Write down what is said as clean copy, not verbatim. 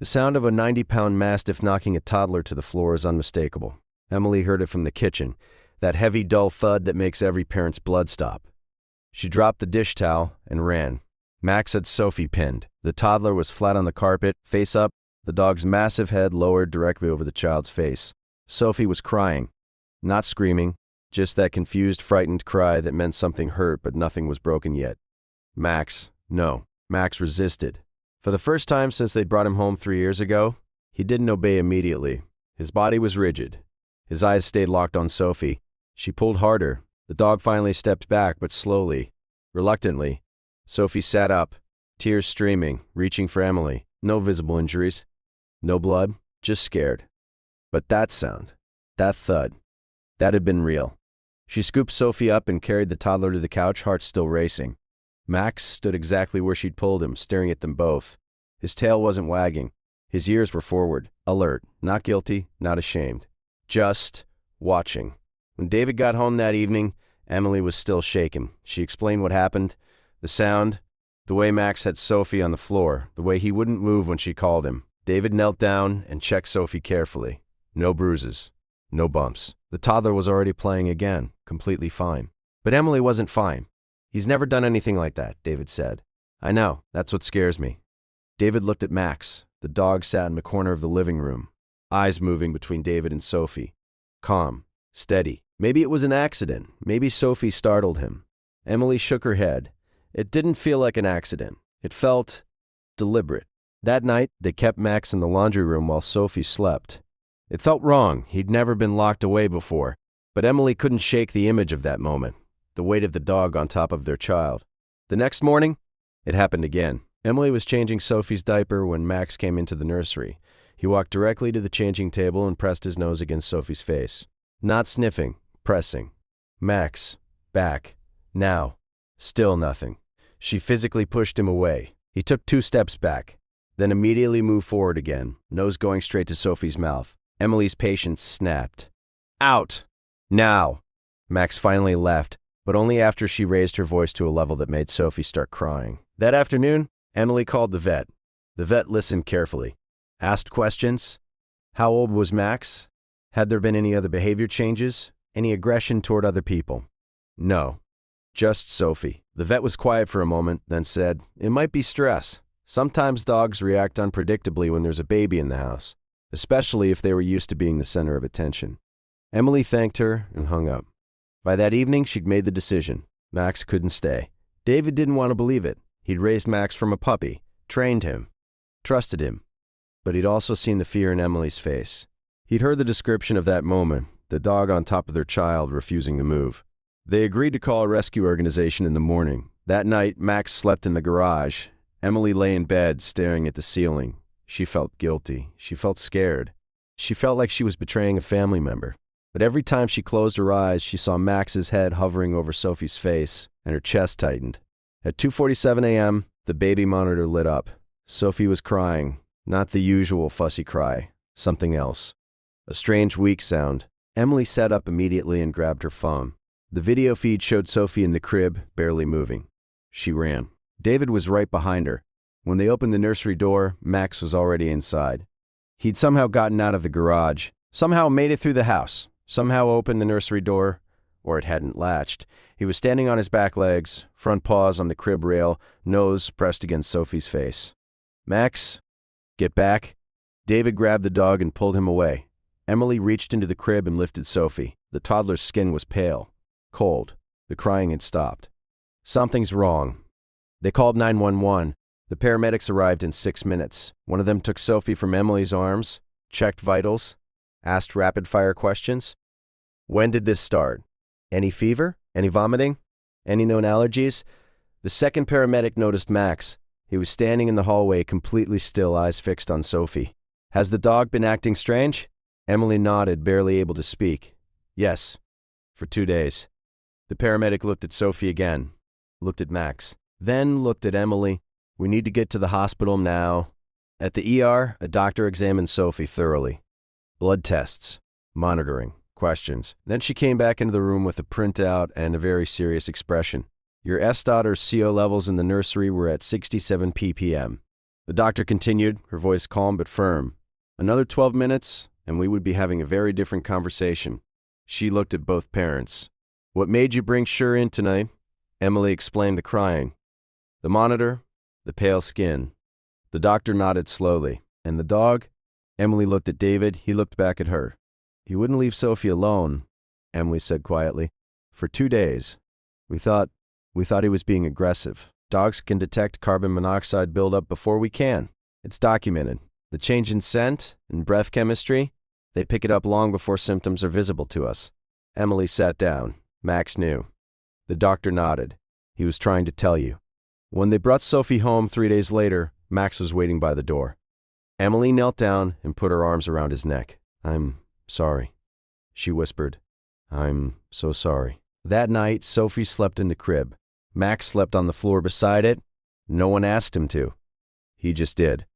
The sound of a 90-pound Mastiff knocking a toddler to the floor is unmistakable. Emily heard it from the kitchen, that heavy, dull thud that makes every parent's blood stop. She dropped the dish towel and ran. Max had Sophie pinned. The toddler was flat on the carpet, face up, the dog's massive head lowered directly over the child's face. Sophie was crying, not screaming, just that confused, frightened cry that meant something hurt but nothing was broken yet. Max resisted. For the first time since they'd brought him home 3 years ago, he didn't obey immediately. His body was rigid. His eyes stayed locked on Sophie. She pulled harder. The dog finally stepped back, but slowly, reluctantly. Sophie sat up, tears streaming, reaching for Emily. No visible injuries. No blood, just scared. But that sound, that thud, that had been real. She scooped Sophie up and carried the toddler to the couch, heart still racing. Max stood exactly where she'd pulled him, staring at them both. His tail wasn't wagging. His ears were forward, alert, not guilty, not ashamed. Just watching. When David got home that evening, Emily was still shaken. She explained what happened, the sound, the way Max had Sophie on the floor, the way he wouldn't move when she called him. David knelt down and checked Sophie carefully. No bruises, no bumps. The toddler was already playing again, completely fine. But Emily wasn't fine. "He's never done anything like that," David said. "I know, that's what scares me." David looked at Max. The dog sat in the corner of the living room, eyes moving between David and Sophie. Calm, steady. Maybe it was an accident. Maybe Sophie startled him. Emily shook her head. It didn't feel like an accident. It felt deliberate. That night, they kept Max in the laundry room while Sophie slept. It felt wrong. He'd never been locked away before. But Emily couldn't shake the image of that moment, the weight of the dog on top of their child. The next morning, it happened again. Emily was changing Sophie's diaper when Max came into the nursery. He walked directly to the changing table and pressed his nose against Sophie's face. Not sniffing, pressing. Max, back. Now. Still nothing. She physically pushed him away. He took 2 steps back, then immediately moved forward again, nose going straight to Sophie's mouth. Emily's patience snapped. "Out! Now!" Max finally left, but only after she raised her voice to a level that made Sophie start crying. That afternoon, Emily called the vet. The vet listened carefully. Asked questions. How old was Max? Had there been any other behavior changes? Any aggression toward other people? No. Just Sophie. The vet was quiet for a moment, then said, "It might be stress. Sometimes dogs react unpredictably when there's a baby in the house, especially if they were used to being the center of attention." Emily thanked her and hung up. By that evening, she'd made the decision. Max couldn't stay. David didn't want to believe it. He'd raised Max from a puppy, trained him, trusted him. But he'd also seen the fear in Emily's face. He'd heard the description of that moment, the dog on top of their child refusing to move. They agreed to call a rescue organization in the morning. That night, Max slept in the garage. Emily lay in bed, staring at the ceiling. She felt guilty. She felt scared. She felt like she was betraying a family member. But every time she closed her eyes, she saw Max's head hovering over Sophie's face, and her chest tightened. At 2:47 a.m., the baby monitor lit up. Sophie was crying, not the usual fussy cry, something else. A strange, weak sound. Emily sat up immediately and grabbed her phone. The video feed showed Sophie in the crib, barely moving. She ran. David was right behind her. When they opened the nursery door, Max was already inside. He'd somehow gotten out of the garage, somehow made it through the house, somehow opened the nursery door, or it hadn't latched. He was standing on his back legs, front paws on the crib rail, nose pressed against Sophie's face. "Max, get back." David grabbed the dog and pulled him away. Emily reached into the crib and lifted Sophie. The toddler's skin was pale, cold. The crying had stopped. "Something's wrong." They called 911. The paramedics arrived in 6 minutes. One of them took Sophie from Emily's arms, checked vitals, asked rapid-fire questions. "When did this start? Any fever? Any vomiting? Any known allergies?" The second paramedic noticed Max. He was standing in the hallway, completely still, eyes fixed on Sophie. "Has the dog been acting strange?" Emily nodded, barely able to speak. "Yes, for 2 days." The paramedic looked at Sophie again, looked at Max, then looked at Emily. "We need to get to the hospital now." At the ER, a doctor examined Sophie thoroughly. Blood tests, monitoring, questions. Then she came back into the room with a printout and a very serious expression. "Your S daughter's CO levels in the nursery were at 67 ppm. The doctor continued, her voice calm but firm. Another 12 minutes, and we would be having a very different conversation. She looked at both parents. What made you bring Sure in tonight? Emily explained the crying. The monitor, the pale skin. The doctor nodded slowly. And the dog? Emily looked at David. He looked back at her. He wouldn't leave Sophie alone, Emily said quietly. For 2 days. We thought he was being aggressive. Dogs can detect carbon monoxide buildup before we can. It's documented. The change in scent and breath chemistry, they pick it up long before symptoms are visible to us. Emily sat down. Max knew. The doctor nodded. He was trying to tell you. When they brought Sophie home 3 days later, Max was waiting by the door. Emily knelt down and put her arms around his neck. I'm sorry, she whispered. I'm so sorry. That night, Sophie slept in the crib. Max slept on the floor beside it. No one asked him to. He just did.